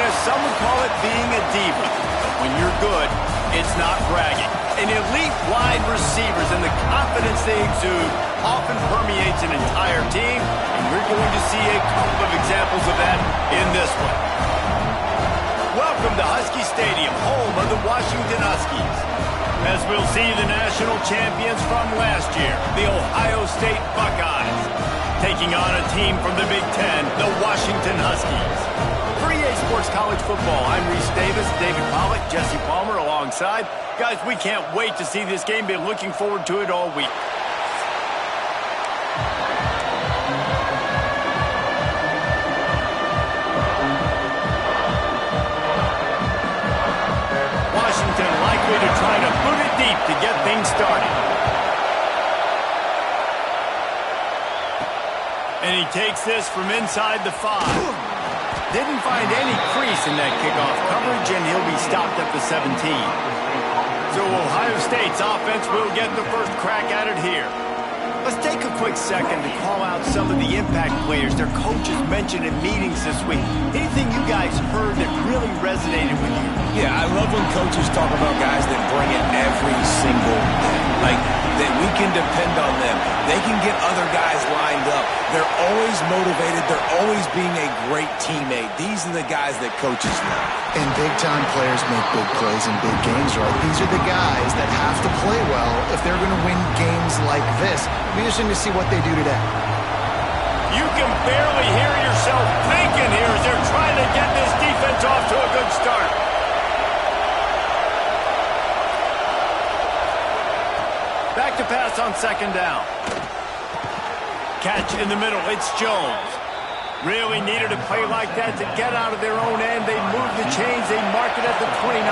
Yes, some would call it being a diva. But when you're good, it's not bragging. And elite wide receivers and the confidence they exude often permeates an entire team, and we're going to see a couple of examples of that in this one. Welcome to Husky Stadium, home of the Washington Huskies. As we'll see the national champions from last year, the Ohio State Buckeyes, taking on a team from the Big Ten, the Washington Huskies. For EA Sports College Football, I'm Reese Davis, David Pollack, Jesse Palmer alongside. Guys, we can't wait to see this game. Been looking forward to it all week. Washington likely to try to boot it deep to get things started. And he takes this from inside the 5. Didn't find any crease in that kickoff coverage, and he'll be stopped at the 17. So Ohio State's offense will get the first crack at it here. Let's take a quick second to call out some of the impact players their coaches mentioned in meetings this week. Anything you guys heard that really resonated with you? Yeah, I love when coaches talk about guys that bring it every single day. Like, that we can depend on them. They can get other guys lined up. They're always motivated. They're always being a great teammate. These are the guys that coaches love. And big-time players make big plays in big games, right? These are the guys that have to play well if they're going to win games like this. It'll be interesting to see what they do today. You can barely hear yourself thinking here as they're trying to get this defense off to a good start. Back to pass on second down. Catch in the middle. It's Jones. Really needed a play like that to get out of their own end. They move the chains. They mark it at the 29.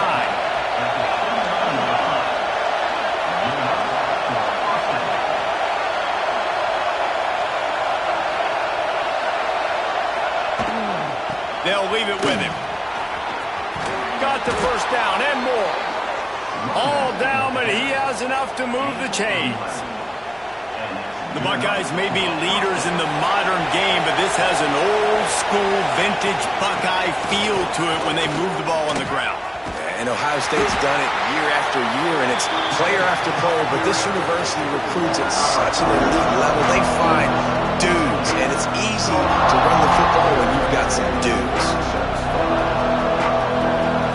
They'll leave it with him. Got the first down and more. All down, but he has enough to move the chains. The Buckeyes may be leaders in the modern game, but this has an old-school, vintage Buckeye feel to it when they move the ball on the ground. And Ohio State's done it year after year, and it's player after player, but this university recruits at such an elite level. They find dudes, and it's easy to run the football when you've got some dudes.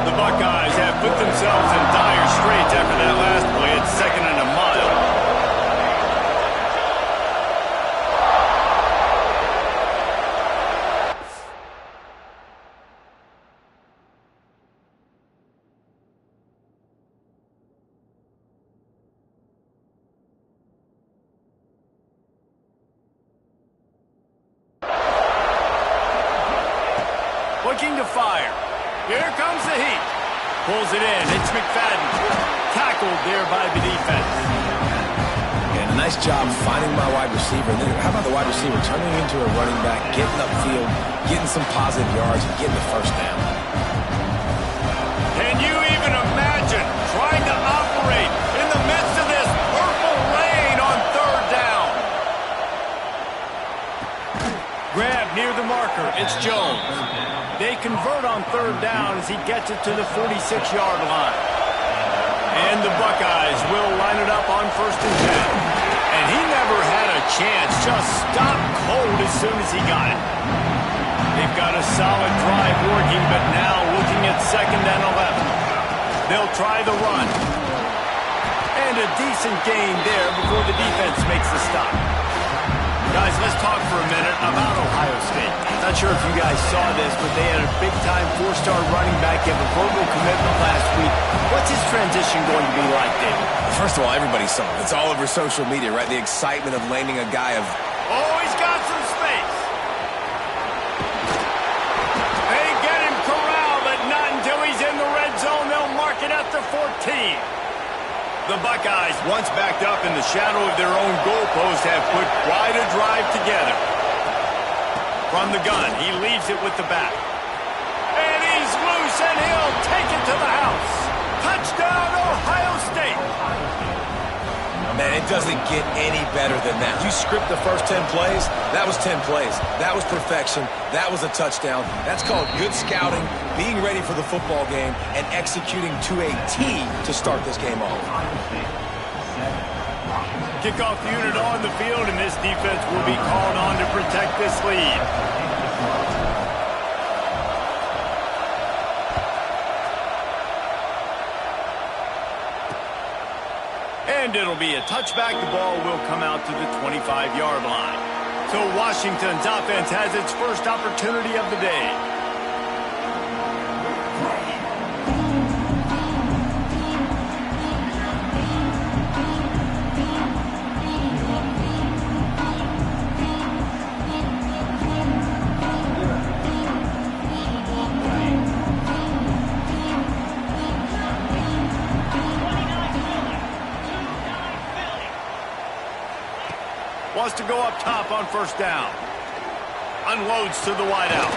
The Buckeyes have put themselves in dire straits after that last play. It's second and a mile. Looking to fire. Here comes the heat. Pulls it in. It's McFadden. Tackled there by the defense. And a nice job finding my wide receiver. And then how about the wide receiver turning into a running back, getting upfield, getting some positive yards, and getting the first down. Can you even imagine trying to operate in the midst of this purple rain on third down? Grab near the marker. It's Jones. They convert on third down as he gets it to the 46-yard line. And the Buckeyes will line it up on first and 10. And he never had a chance, just stopped cold as soon as he got it. They've got a solid drive working, but now looking at second and 11. They'll try the run. And a decent gain there before the defense makes the stop. Guys, let's talk for a minute about Ohio State. Not sure if you guys saw this, but they had a big-time four-star running back give a verbal commitment last week. What's his transition going to be like, David? First of all, everybody saw it. It's all over social media, right? The excitement of landing a guy of... Oh, he's got some space. They get him corralled, but not until he's in the red zone. They'll mark it at the 14. The Buckeyes, once backed up in the shadow of their own goalpost, have put quite a drive together. From the gun, he leaves it with the back. And he's loose, and he'll take it to the house. Touchdown, Ohio State. Man, it doesn't get any better than that. You script the first 10 plays, that was 10 plays. That was perfection. That was a touchdown. That's called good scouting, being ready for the football game, and executing to a T to start this game off. Kickoff unit on the field, and this defense will be called on to protect this lead. And it'll be a touchback. The ball will come out to the 25-yard line. So Washington's offense has its first opportunity of the day. Wants to go up top on first down. Unloads to the wideout.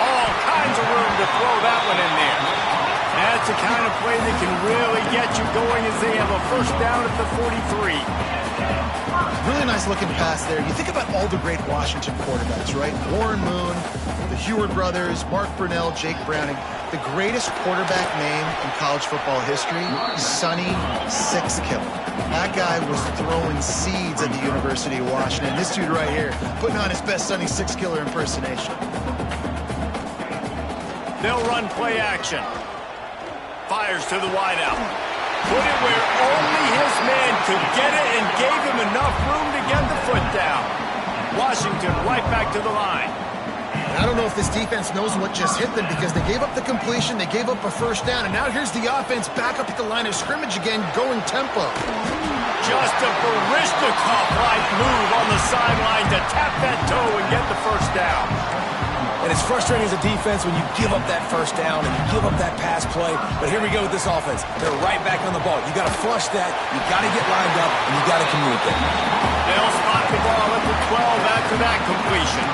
All kinds of room to throw that one in there. That's the kind of play that can really get you going as they have a first down at the 43. Really nice looking pass there. You think about all the great Washington quarterbacks, right? Warren Moon, the Heward brothers, Mark Brunell, Jake Browning. The greatest quarterback name in college football history, Sonny Sixkiller. That guy was throwing seeds at the University of Washington. This dude right here, putting on his best Sonny Sixkiller impersonation. They'll run play action. Fires to the wideout. Put it where only his man could get it and gave him enough room to get the foot down. Washington right back to the line. I don't know if this defense knows what just hit them because they gave up the completion, they gave up a first down, and now here's the offense back up at the line of scrimmage again, going tempo. Just a Baryshnikov-like move on the sideline to tap that toe and get the first down. And it's frustrating as a defense when you give up that first down and you give up that pass play. But here we go with this offense. They're right back on the ball. You got to flush that, you got to get lined up, and you got to communicate. They'll spot the ball at the 12 after that completion.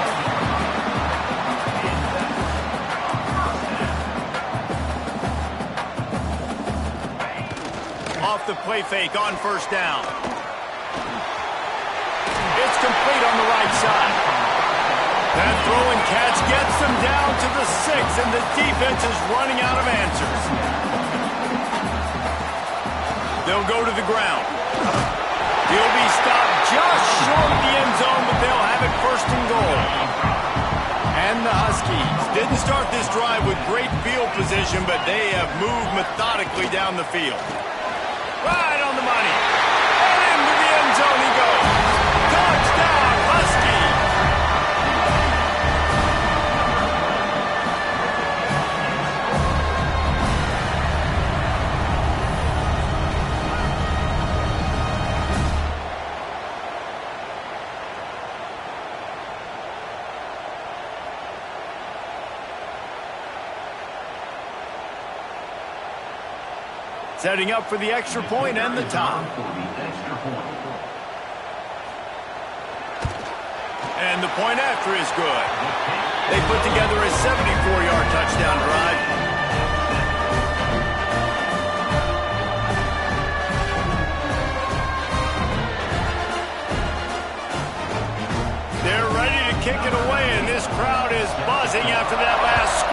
Off the play fake on first down. It's complete on the right side. That throw and catch gets them down to the 6, and the defense is running out of answers. They'll go to the ground. He'll be stopped just short of the end zone, but they'll have it first and goal. And the Huskies didn't start this drive with great field position, but they have moved methodically down the field. Right on the money. And into the end zone he goes. Touchdown, Huskies. Setting up for the extra point and the top. And the point after is good. They put together a 74-yard touchdown drive. They're ready to kick it away, and this crowd is buzzing after that last.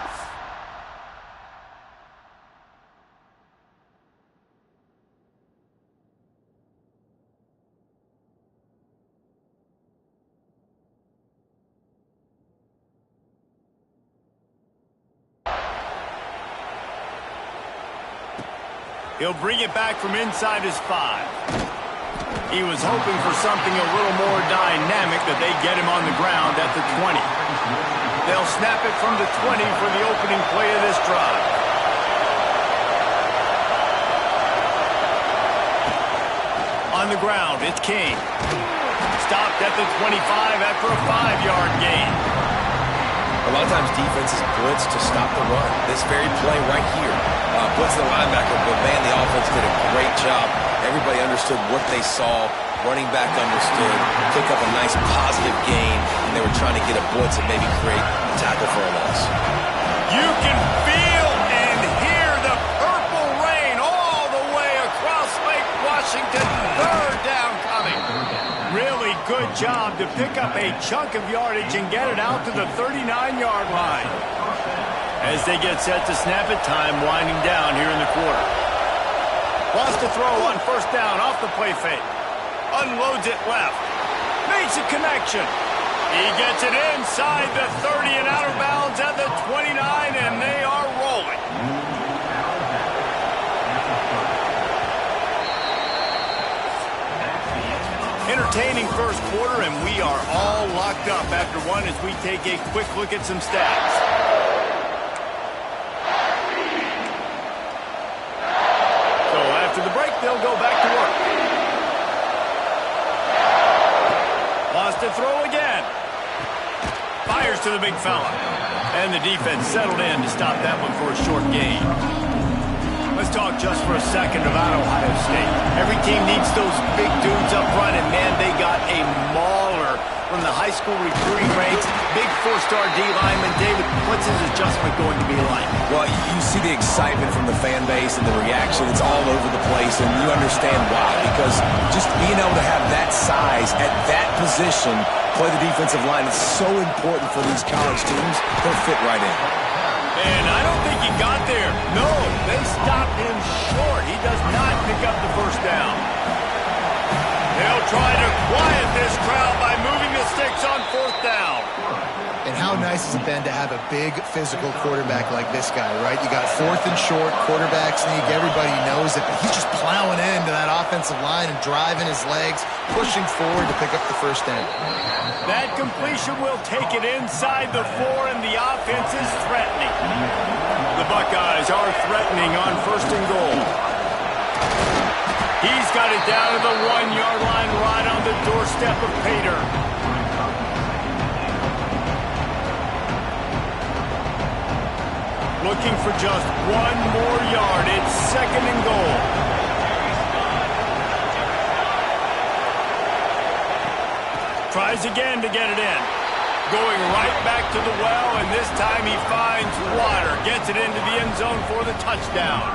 He'll bring it back from inside his 5. He was hoping for something a little more dynamic, that they get him on the ground at the 20. They'll snap it from the 20 for the opening play of this drive. On the ground, it's King. Stopped at the 25 after a 5-yard gain. A lot of times defenses blitz to stop the run. This very play right here, blitz the linebacker, but man, the offense did a great job. Everybody understood what they saw. Running back understood. Pick up a nice positive gain, and they were trying to get a blitz and maybe create a tackle for a loss. You can feel and hear the purple rain all the way across Lake Washington. Third down job to pick up a chunk of yardage and get it out to the 39-yard line. As they get set to snap it, time winding down here in the quarter. Wants to throw on first down off the play fake. Unloads it left. Makes a connection. He gets it inside the 30 and out of bounds at the 29, and they are rolling. Entertaining first quarter, and we are all locked up after one as we take a quick look at some stats. So after the break, they'll go back to work. Wants to throw again. Fires to the big fella. And the defense settled in to stop that one for a short gain. Let's talk just for a second about Ohio State. Every team needs those big dudes up front, and man, they got a mauler from the high school recruiting ranks. Big four-star D-lineman. David, what's his adjustment going to be like? Well, you see the excitement from the fan base and the reaction. It's all over the place, and you understand why. Because just being able to have that size at that position, play the defensive line, is so important for these college teams. He'll fit right in. And I don't think he got there. No, they stopped him short. He does not pick up the first down. They'll try to quiet this crowd by moving the sticks on fourth down. And how nice has it been to have a big physical quarterback like this guy, right? You got fourth and short, quarterback sneak, everybody knows it, but he's just plowing into that offensive line and driving his legs, pushing forward to pick up the first down. That completion will take it inside the 4, and the offense is threatening. The Buckeyes are threatening on first and goal. He's got it down to the 1-yard line right on the doorstep of Pater. Looking for just one more yard. It's second and goal. Tries again to get it in. Going right back to the well, and this time he finds water. Gets it into the end zone for the touchdown.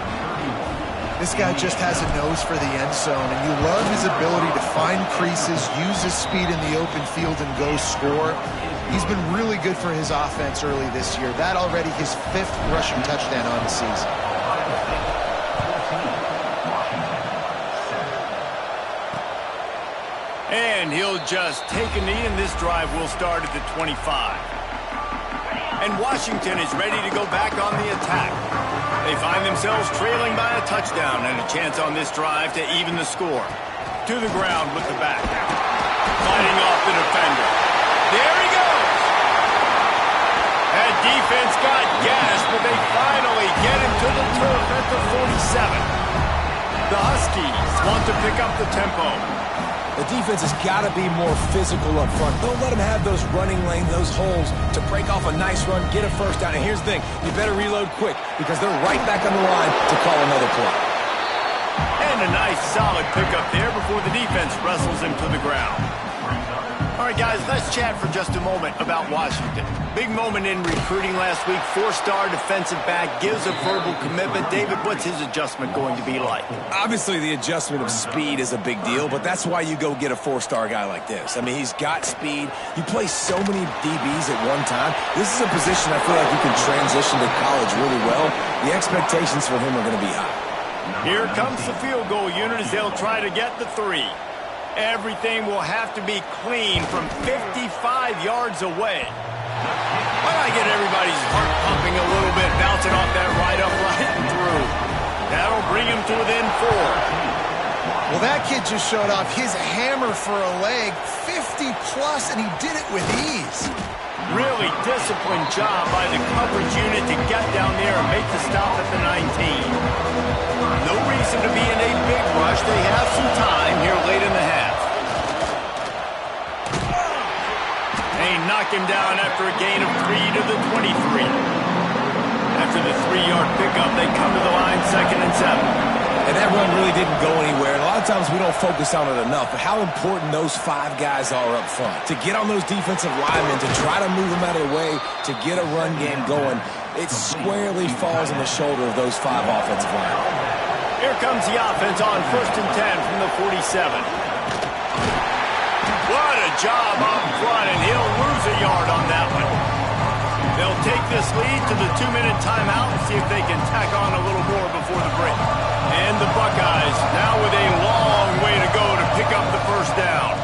This guy just has a nose for the end zone, and you love his ability to find creases, use his speed in the open field, and go score. He's been really good for his offense early this year. That already his 5th rushing touchdown on the season. And he'll just take a knee, and this drive will start at the 25. And Washington is ready to go back on the attack. They find themselves trailing by a touchdown and a chance on this drive to even the score. To the ground with the back. Fighting off the defender. There he goes! That defense got gas, but they finally get him to the turf at the 47. The Huskies want to pick up the tempo. The defense has got to be more physical up front. Don't let them have those running lanes, those holes to break off a nice run, get a first down. And here's the thing, you better reload quick because they're right back on the line to call another play. And a nice solid pickup there before the defense wrestles him to the ground. All right, guys, let's chat for just a moment about Washington. Big moment in recruiting last week. 4-star defensive back, gives a verbal commitment. David, what's his adjustment going to be like? Obviously, the adjustment of speed is a big deal, but that's why you go get a 4-star guy like this. I mean, he's got speed. You play so many DBs at one time. This is a position I feel like you can transition to college really well. The expectations for him are going to be high. Here comes the field goal unit as they'll try to get the 3. Everything will have to be clean from 55 yards away. Why don't I get everybody's heart pumping a little bit, bouncing off that right up, right and through. That'll bring him to within 4. Well, that kid just showed off his hammer for a leg, 50-plus, and he did it with ease. Really disciplined job by the coverage unit to get down there and make the stop at the 19. No reason to be in a big rush. They have some time here late in the half. They knock him down after a gain of 3 to the 23. After the 3-yard pickup, they come to the line, 2nd and 7. And that run really didn't go anywhere. And a lot of times we don't focus on it enough, but how important those 5 guys are up front. To get on those defensive linemen, to try to move them out of the way, to get a run game going, it squarely falls on the shoulder of those 5 offensive linemen. Here comes the offense on 1st and 10 from the 47. What a job up front, and he'll lose a yard on that one. They'll take this lead to the 2-minute timeout and see if they can tack on a little more before the break. And the Buckeyes now with a long way to go to pick up the first down.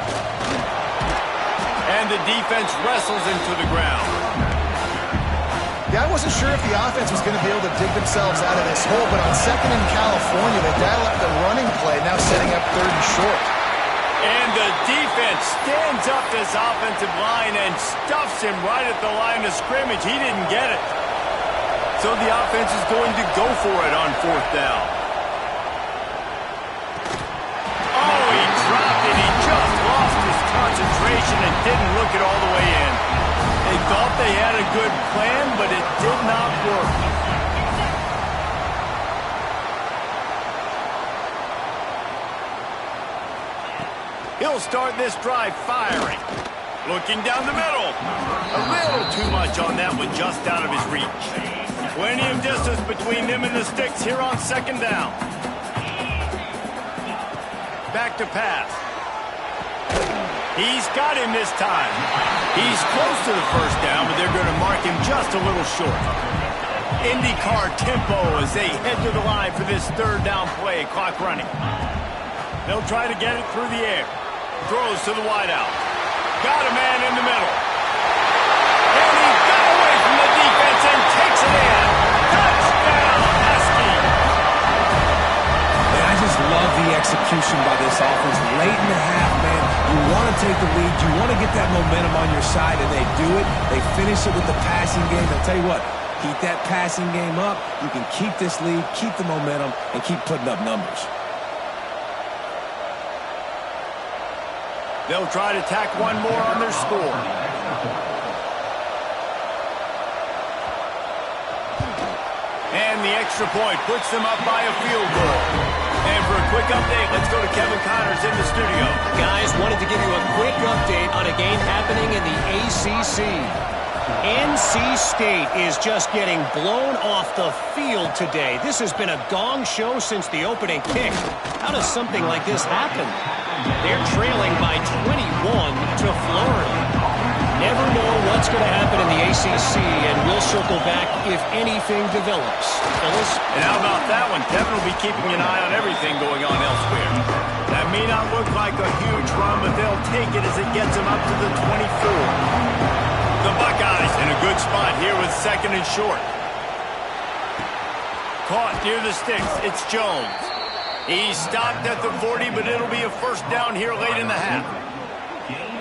And the defense wrestles into the ground. Yeah, I wasn't sure if the offense was going to be able to dig themselves out of this hole, but on second in California, they dial up the running play, now setting up third and short. And the defense stands up this offensive line and stuffs him right at the line of scrimmage. He didn't get it. So the offense is going to go for it on fourth down. Oh, he dropped it. He just lost his concentration and didn't look it all the way in. They thought they had a good plan, but it did not work. He'll start this drive firing. Looking down the middle. A little too much on that one, just out of his reach. Plenty of distance between him and the sticks here on second down. Back to pass. He's got him this time. He's close to the first down, but they're going to mark him just a little short. IndyCar tempo as they head to the line for this third down play. Clock running. They'll try to get it through the air. Throws to the wideout. Got a man in the middle. And he got away from the defense and takes it in. Touchdown, Husky. Man, I just love the execution by this offense. Late in the half, man, you want to take the lead. You want to get that momentum on your side, and they do it. They finish it with the passing game. I'll tell you what, keep that passing game up. You can keep this lead, keep the momentum, and keep putting up numbers. They'll try to tack one more on their score. And the extra point puts them up by a field goal. And for a quick update, let's go to Kevin Connors in the studio. Guys, wanted to give you a quick update on a game happening in the ACC. NC State is just getting blown off the field today. This has been a gong show since the opening kick. How does something like this happen? They're trailing by 21 to Florida. Never know what's going to happen in the ACC, and we'll circle back if anything develops. Phyllis? And how about that one? Kevin will be keeping an eye on everything going on elsewhere. That may not look like a huge run, but they'll take it as it gets them up to the 24. The Buckeyes in a good spot here with second and short. Caught near the sticks. It's Jones. He's stopped at the 40, but it'll be a first down here late in the half.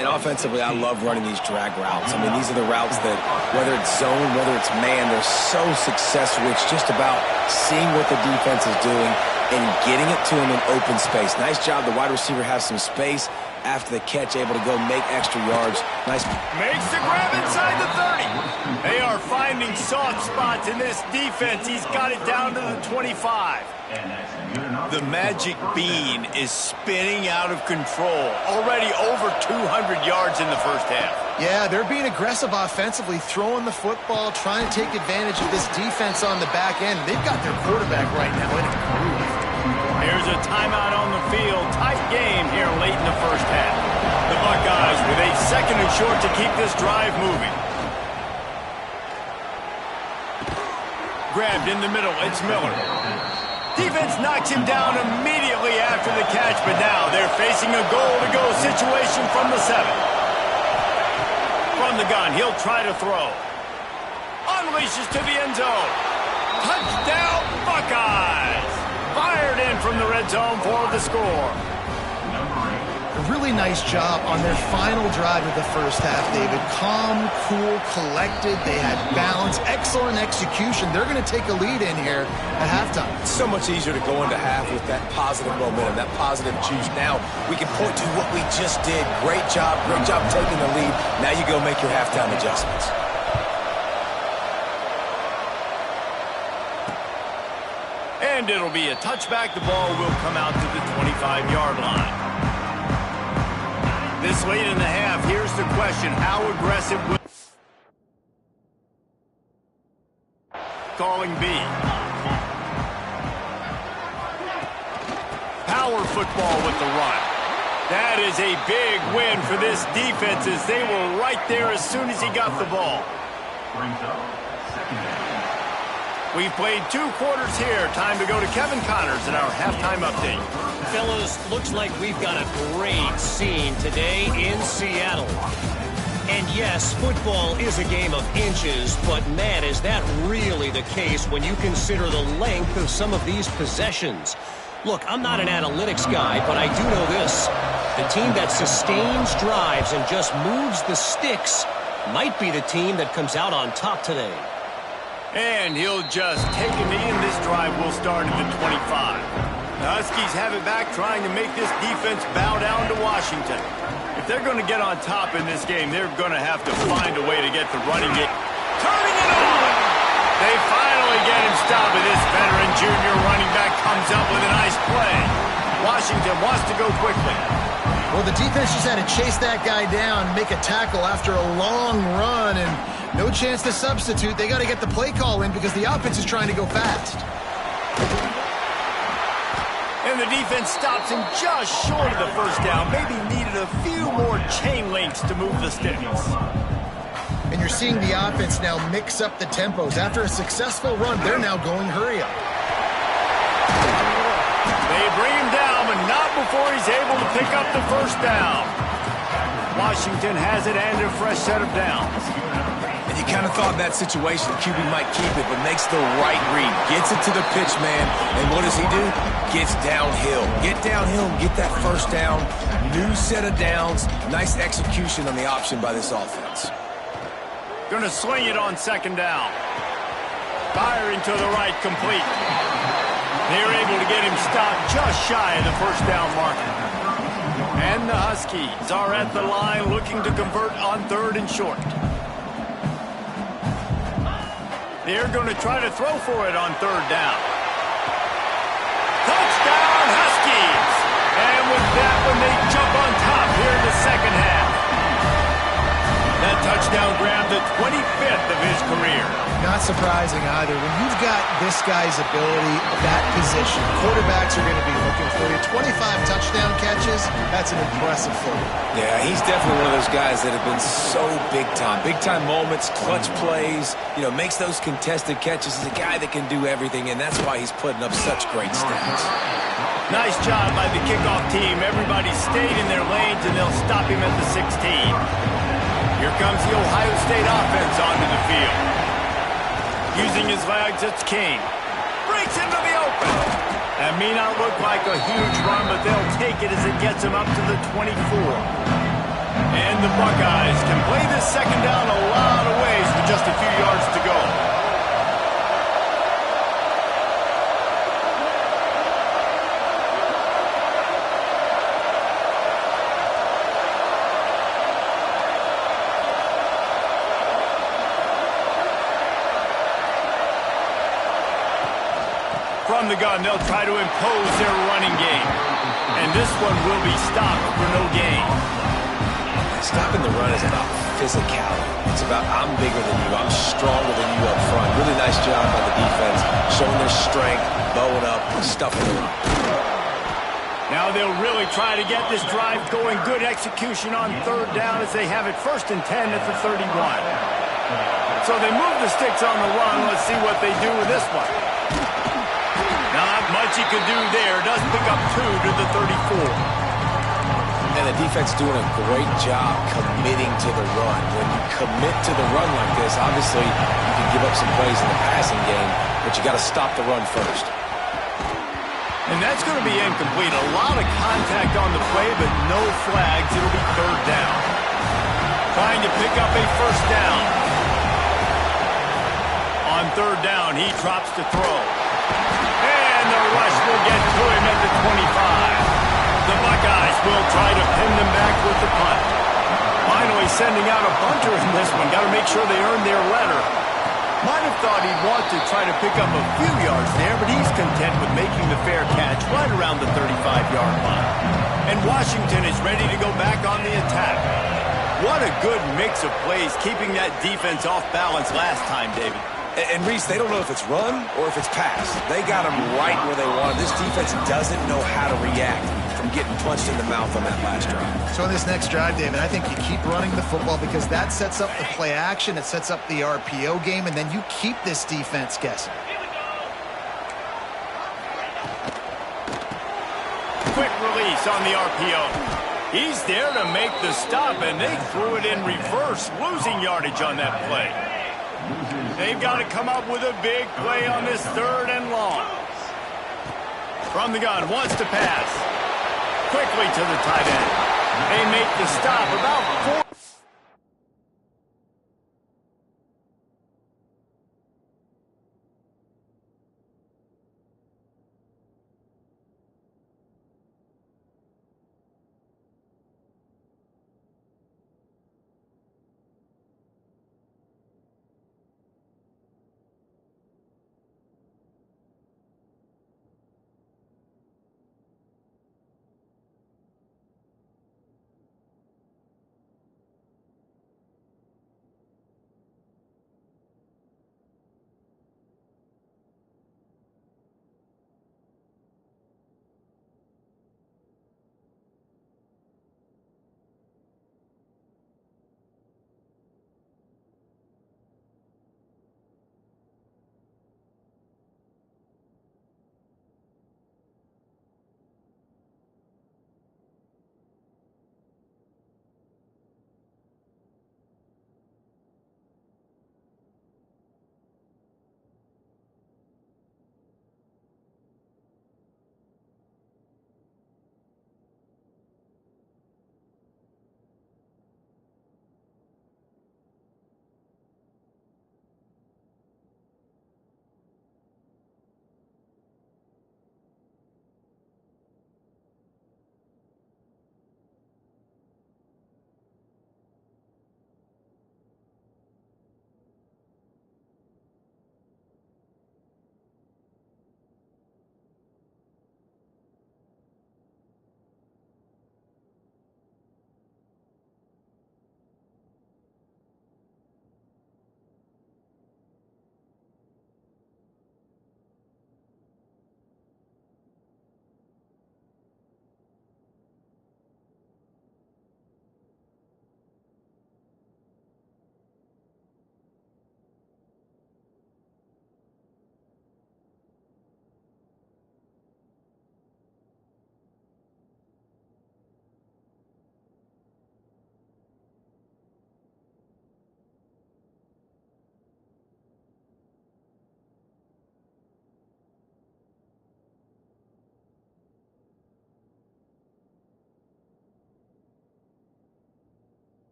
And offensively, I love running these drag routes. I mean, these are the routes that, whether it's zone, whether it's man, they're so successful. It's just about seeing what the defense is doing and getting it to him in open space. Nice job. The wide receiver has some space after the catch, able to go make extra yards. Nice. Makes the grab inside the 30. They are finding soft spots in this defense. He's got it down to the 25. The magic bean is spinning out of control. Already over 200 yards in the first half. Yeah, they're being aggressive offensively, throwing the football, trying to take advantage of this defense on the back end. They've got their quarterback right now in a groove. Here's a timeout on the field. Tight game here late in the first half. The Buckeyes with a second and short to keep this drive moving. Grabbed in the middle. It's Miller. Defense knocks him down immediately after the catch, but now they're facing a goal-to-go situation from the 7. From the gun, he'll try to throw. Unleashes to the end zone. Touchdown, Buckeyes! Fired in from the red zone for the score. A really nice job on their final drive of the first half, David. Calm, cool, collected. They had balance, excellent execution. They're going to take a lead in here at halftime. It's so much easier to go into half with that positive momentum, that positive juice. Now we can point to what we just did. Great job taking the lead. Now you go make your halftime adjustments. And it'll be a touchback. The ball will come out to the 25-yard line. This late in the half, here's the question. How aggressive will... Calling B. Power football with the run. That is a big win for this defense as they were right there as soon as he got the ball. We've played 2 quarters here. Time to go to Kevin Connors in our halftime update. Fellas, looks like we've got a great scene today in Seattle. And yes, football is a game of inches, but man, is that really the case when you consider the length of some of these possessions. Look, I'm not an analytics guy, but I do know this. The team that sustains drives and just moves the sticks might be the team that comes out on top today. And he'll just take a knee, and this drive will start at the 25. The Huskies have it back, trying to make this defense bow down to Washington. If they're going to get on top in this game, they're going to have to find a way to get the running game. Turning it on! They finally get him stopped, and this veteran junior running back comes up with a nice play. Washington wants to go quickly. Well, the defense just had to chase that guy down, make a tackle after a long run, and no chance to substitute. They got to get the play call in because the offense is trying to go fast. And the defense stops him just short of the first down. Maybe needed a few more chain links to move the sticks. And you're seeing the offense now mix up the tempos. After a successful run, they're now going hurry up. They bring him down, but not before he's able to pick up the first down. Washington has it and a fresh set of downs. And you kind of thought in that situation QB might keep it, but makes the right read. Gets it to the pitch man, and what does he do? Gets downhill. Get downhill and get that first down. New set of downs. Nice execution on the option by this offense. Going to swing it on second down. Firing to the right, complete. They're able to get him stopped just shy of the first down marker. And the Huskies are at the line looking to convert on 3rd and short. They're going to try to throw for it on 3rd down. Touchdown, Huskies! And with that one, they jump on top here in the second half. That touchdown grabbed the 25th of his career. Not surprising either. When you've got this guy's ability, that position, quarterbacks are going to be looking for you. 25 touchdown catches, that's an impressive photo. Yeah, he's definitely one of those guys that have been so big time. Big time moments, clutch plays, makes those contested catches. He's a guy that can do everything, and that's why he's putting up such great stats. Nice job by the kickoff team. Everybody stayed in their lanes, and they'll stop him at the 16. Here comes the Ohio State offense onto the field. Using his legs, it's King. Breaks into the open. That may not look like a huge run, but they'll take it as it gets him up to the 24. And the Buckeyes can play this second down a lot of ways with just a few yards to go. From the gun, they'll try to impose their running game. And this one will be stopped for no gain. Stopping the run is about physicality. It's about I'm bigger than you, I'm stronger than you up front. Really nice job by the defense, showing their strength, bowing up, stuffing the run. Now they'll really try to get this drive going. Good execution on 3rd down as they have it 1st and 10 at the 31. So they move the sticks on the run. Let's see what they do with this one. Not much he could do there. Does pick up 2 to the 34. And the defense doing a great job committing to the run. When you commit to the run like this, obviously you can give up some plays in the passing game, but you got to stop the run first. And that's going to be incomplete. A lot of contact on the play, but no flags. It'll be 3rd down. Trying to pick up a first down. On 3rd down, he drops to throw. And the rush will get to him at the 25. The Buckeyes will try to pin them back with the punt. Finally sending out a bunter in this one. Got to make sure they earn their letter. Might have thought he'd want to try to pick up a few yards there, but he's content with making the fair catch right around the 35-yard line. And Washington is ready to go back on the attack. What a good mix of plays, keeping that defense off balance last time, David. And Reese, they don't know if it's run or if it's pass. They got them right where they want. This defense doesn't know how to react from getting punched in the mouth on that last drive. So in this next drive, David, I think you keep running the football because that sets up the play action, it sets up the RPO game, and then you keep this defense guessing. Quick release on the RPO. He's there to make the stop, and they threw it in reverse, losing yardage on that play. They've got to come up with a big play on this 3rd and long. From the gun, wants to pass. Quickly to the tight end. They make the stop about 4.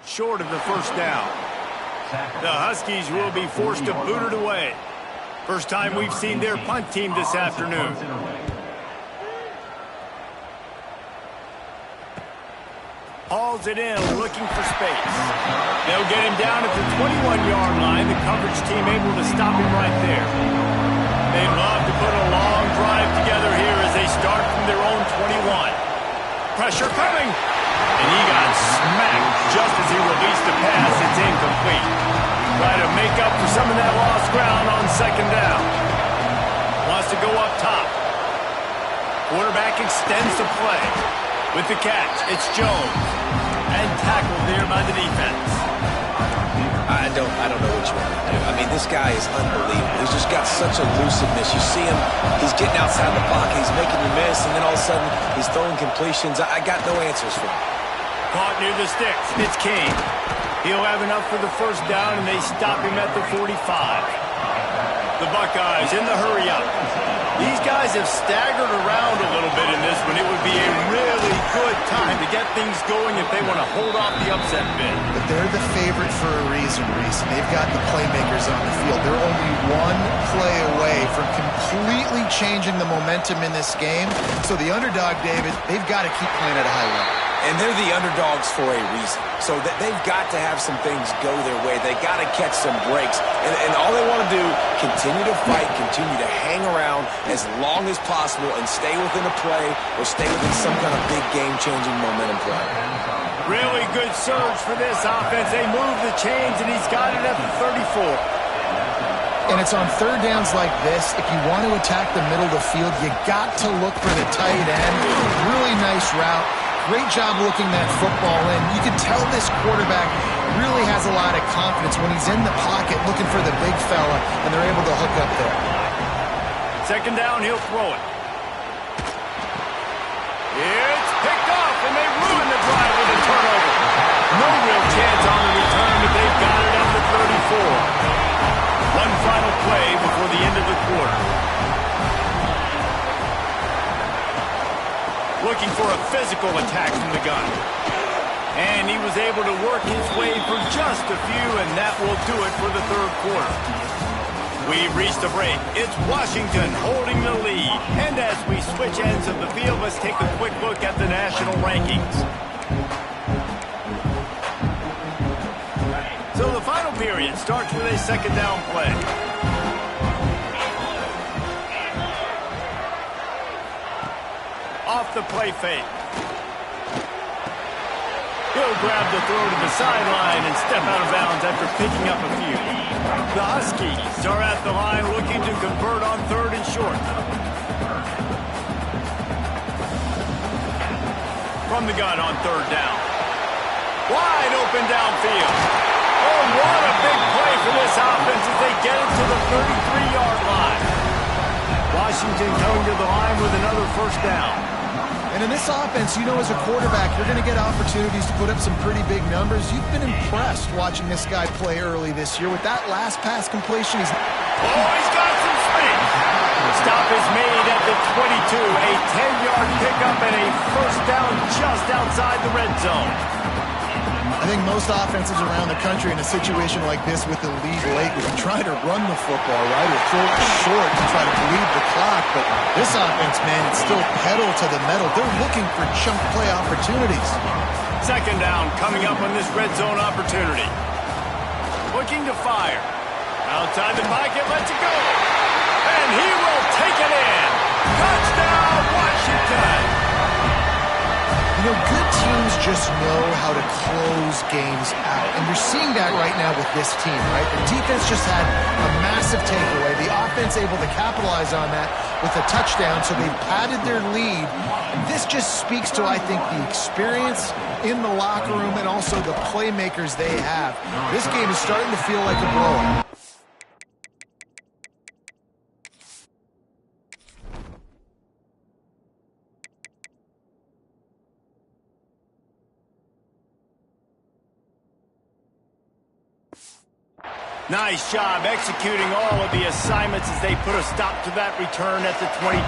Short of the 1st down. The Huskies will be forced to boot it away. First time we've seen their punt team this afternoon. Hauls it in, looking for space. They'll get him down at the 21-yard line. The coverage team able to stop him right there. They'd love to put a long drive together here as they start from their own 21. Pressure coming. And he got smacked just as he released the pass. It's incomplete. Try to make up for some of that lost ground on 2nd down. Wants to go up top. Quarterback extends the play. With the catch, it's Jones. And tackled there by the defense. I don't know what you want to do. I mean, this guy is unbelievable. He's just got such elusiveness. You see him, he's getting outside the pocket, he's making you miss, and then all of a sudden, he's throwing completions. I got no answers for him. Caught near the sticks. It's King. He'll have enough for the 1st down, and they stop him at the 45. The Buckeyes in the hurry-up. These guys have staggered around a little bit in this one. It would be a really good time to get things going if they want to hold off the upset bid. But they're the favorite for a reason, Reese. They've got the playmakers on the field. They're only one play away from completely changing the momentum in this game. So the underdog, David, they've got to keep playing at a high level. And they're the underdogs for a reason. So they've got to have some things go their way. They got to catch some breaks. And all they want to do, continue to fight, continue to hang around as long as possible and stay within a play or stay within some kind of big game-changing momentum play. Really good surge for this offense. They move the chains, and he's got it at the 34. And it's on third downs like this. If you want to attack the middle of the field, you got to look for the tight end. Really nice route. Great job looking that football in. You can tell this quarterback really has a lot of confidence when he's in the pocket looking for the big fella, and they're able to hook up there. Second down, he'll throw it. It's picked off, and they ruin the drive with a turnover. No real chance on the return, but they've got it at the 34. One final play before the end of the quarter. Looking for a physical attack from the gun. And he was able to work his way for just a few, and that will do it for the third quarter. We've reached a break. It's Washington holding the lead. And as we switch ends of the field, let's take a quick look at the national rankings. So the final period starts with a second down play. Off the play fake. He'll grab the throw to the sideline and step out of bounds after picking up a few. The Huskies are at the line looking to convert on third and short. From the gun on third down. Wide open downfield. Oh, what a big play for this offense as they get it to the 33-yard line. Washington coming to the line with another first down. And in this offense, you know, as a quarterback, you're going to get opportunities to put up some pretty big numbers. You've been impressed watching this guy play early this year. With that last pass completion, he's got some space. Stop is made at the 22. A 10-yard pickup and a first down just outside the red zone. I think most offenses around the country in a situation like this with the lead late would try to run the football, right, or throw it short and try to bleed the clock. But this offense, man, it's still pedal to the metal. They're looking for chunk play opportunities. Second down coming up on this red zone opportunity. Looking to fire. Outside the pocket, lets it go. And he will take it in. Touchdown, Washington. You know, good teams just know how to close games out. And you're seeing that right now with this team, right? The defense just had a massive takeaway. The offense able to capitalize on that with a touchdown, so they've padded their lead. And this just speaks to, I think, the experience in the locker room and also the playmakers they have. This game is starting to feel like a blowout. Nice job executing all of the assignments as they put a stop to that return at the 22.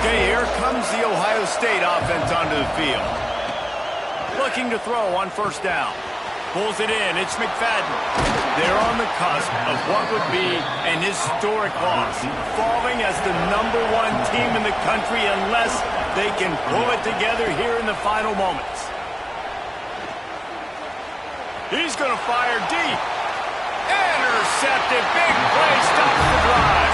Okay, here comes the Ohio State offense onto the field. Looking to throw on first down. Pulls it in. It's McFadden. They're on the cusp of what would be an historic loss, falling as the #1 team in the country unless they can pull it together here in the final moments. He's going to fire deep. Intercepted. Big play stops the drive.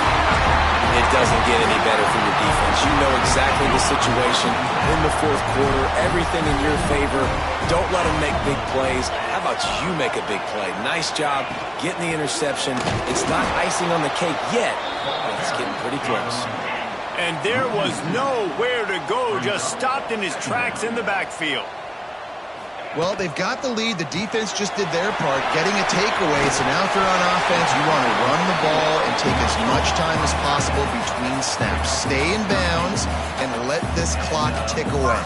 It doesn't get any better for your defense. You know exactly the situation in the fourth quarter. Everything in your favor. Don't let them make big plays. How about you make a big play? Nice job getting the interception. It's not icing on the cake yet, but it's getting pretty close. And there was nowhere to go. Just stopped in his tracks in the backfield. Well, they've got the lead. The defense just did their part, getting a takeaway. So now if they're on offense, you want to run the ball and take as much time as possible between snaps. Stay in bounds and let this clock tick away.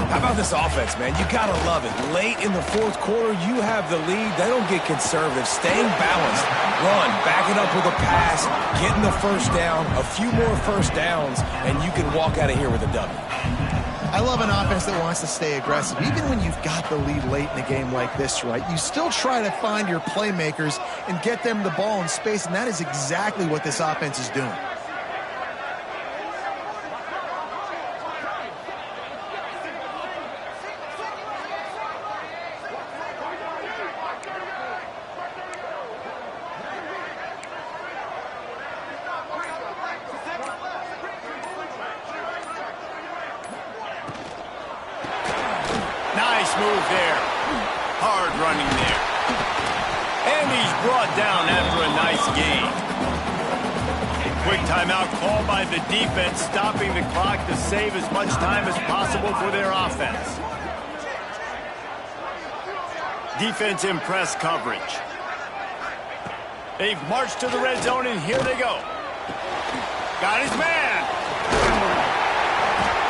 How about this offense, man? You got to love it. Late in the fourth quarter, you have the lead. They don't get conservative. Staying balanced. Run. Back it up with a pass. Getting the first down. A few more first downs, and you can walk out of here with a W. I love an offense that wants to stay aggressive. Even when you've got the lead late in a game like this, right, you still try to find your playmakers and get them the ball in space, and that is exactly what this offense is doing. Nice move there. Hard running there. And he's brought down after a nice gain. Quick timeout called by the defense, stopping the clock to save as much time as possible for their offense. Defense in press coverage. They've marched to the red zone, and here they go. Got his man.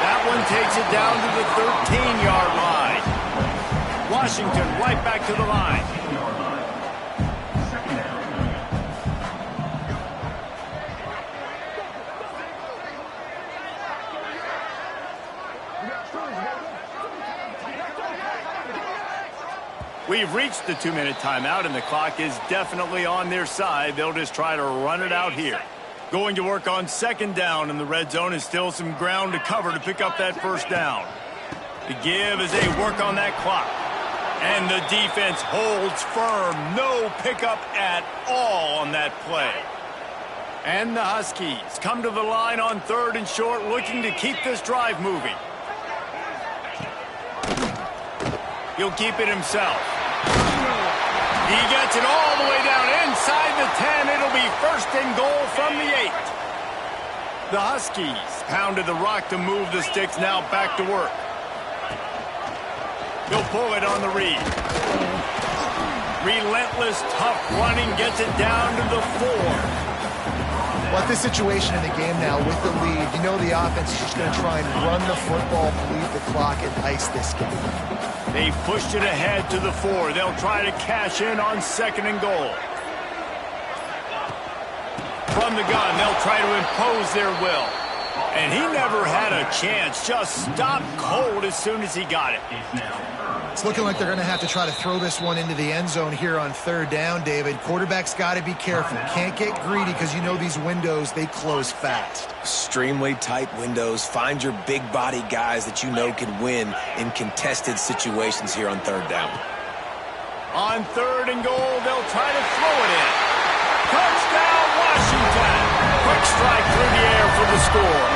That one takes it down to the 13-yard line. Washington right back to the line. We've reached the 2-minute timeout, and the clock is definitely on their side. They'll just try to run it out here. Going to work on second down in the red zone, is still some ground to cover to pick up that first down. The give as they work on that clock. And the defense holds firm. No pickup at all on that play. And the Huskies come to the line on 3rd and short, looking to keep this drive moving. He'll keep it himself. He gets it all the way down inside the 10. It'll be 1st and goal from the 8. The Huskies pounded the rock to move the sticks, now back to work. He'll pull it on the read. Relentless, tough running gets it down to the 4. Well, at this situation in the game now with the lead, you know the offense is just going to try and run the football, bleed the clock, and ice this game. They've pushed it ahead to the 4. They'll try to cash in on 2nd and goal. From the gun, they'll try to impose their will. And he never had a chance. Just stopped cold as soon as he got it. It's looking like they're going to have to try to throw this one into the end zone here on 3rd down, David. Quarterback's got to be careful. Can't get greedy because you know these windows, they close fast. Extremely tight windows. Find your big body guys that you know can win in contested situations here on 3rd down. On 3rd and goal, they'll try to throw it in. Touchdown, Washington. Quick strike through the air for the score.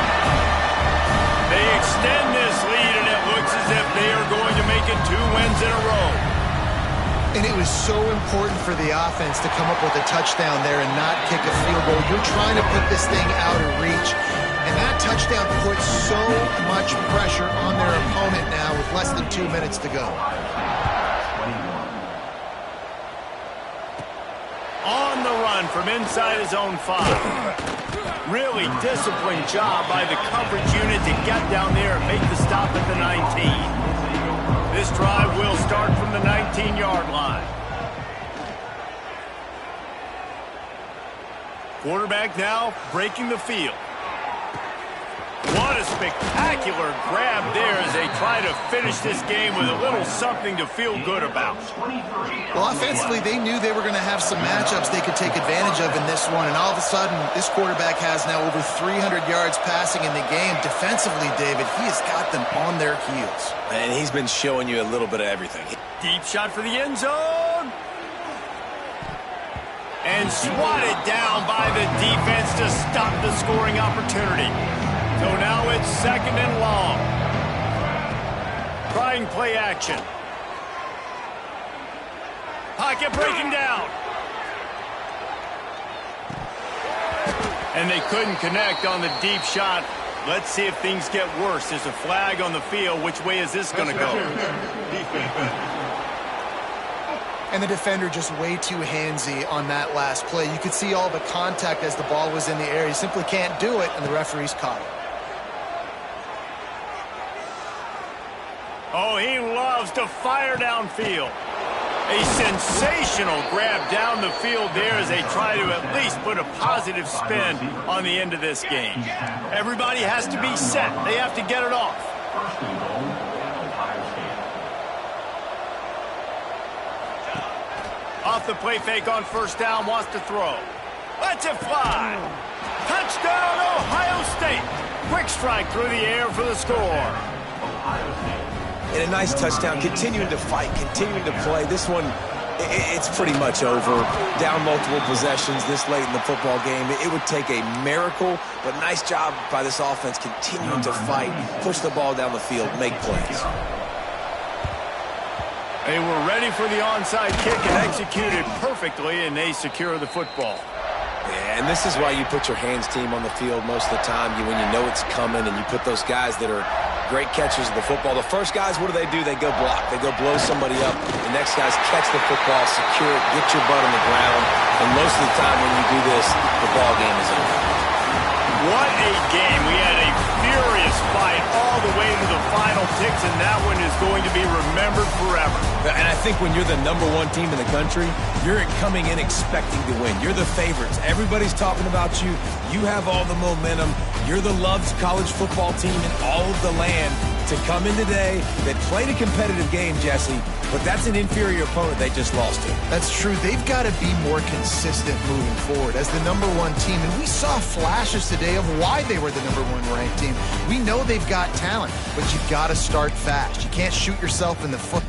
They extend this lead, and it looks as if they are going to make it 2 wins in a row. And it was so important for the offense to come up with a touchdown there and not kick a field goal. You're trying to put this thing out of reach, and that touchdown puts so much pressure on their opponent now with less than 2 minutes to go. On the run from inside his own 5. Really disciplined job by the coverage unit to get down there and make the stop at the 19. This drive will start from the 19-yard line. Quarterback now breaking the field. What a spectacular grab there as they try to finish this game with a little something to feel good about. Well, offensively, they knew they were going to have some matchups they could take advantage of in this one, and all of a sudden, this quarterback has now over 300 yards passing in the game. Defensively, David, he has got them on their heels. And he's been showing you a little bit of everything. Deep shot for the end zone. And swatted down by the defense to stop the scoring opportunity. So now it's 2nd and long. Trying play action. Pocket breaking down. And they couldn't connect on the deep shot. Let's see if things get worse. There's a flag on the field. Which way is this going to go? And the defender just way too handsy on that last play. You could see all the contact as the ball was in the air. He simply can't do it, and the referee's caught it. Oh, he loves to fire downfield. A sensational grab down the field there as they try to at least put a positive spin on the end of this game. Everybody has to be set. They have to get it off. Off the play fake on 1st down, wants to throw. Lets it fly. Touchdown, Ohio State. Quick strike through the air for the score. And a nice touchdown, continuing to fight, continuing to play. This one, it's pretty much over. Down multiple possessions this late in the football game. It would take a miracle, but nice job by this offense continuing to fight, push the ball down the field, make plays. They were ready for the onside kick and executed perfectly, and they secure the football. Yeah, and this is why you put your hands team on the field most of the time. When you know it's coming, and you put those guys that are great catchers of the football. The first guys, what do? They go block. They go blow somebody up. The next guys catch the football, secure it, get your butt on the ground. And most of the time when you do this, the ball game is over. What a game. We had a furious fight all the way to the final ticks, and that one is going to be remembered forever. And I think when you're the #1 team in the country, you're coming in expecting to win. You're the favorites. Everybody's talking about you. You have all the momentum. You're the loved college football team in all of the land. To come in today, that played a competitive game, Jesse, but that's an inferior opponent they just lost to. That's true. They've got to be more consistent moving forward as the #1 team. And we saw flashes today of why they were the #1 ranked team. We know they've got talent, but you've got to start fast. You can't shoot yourself in the foot.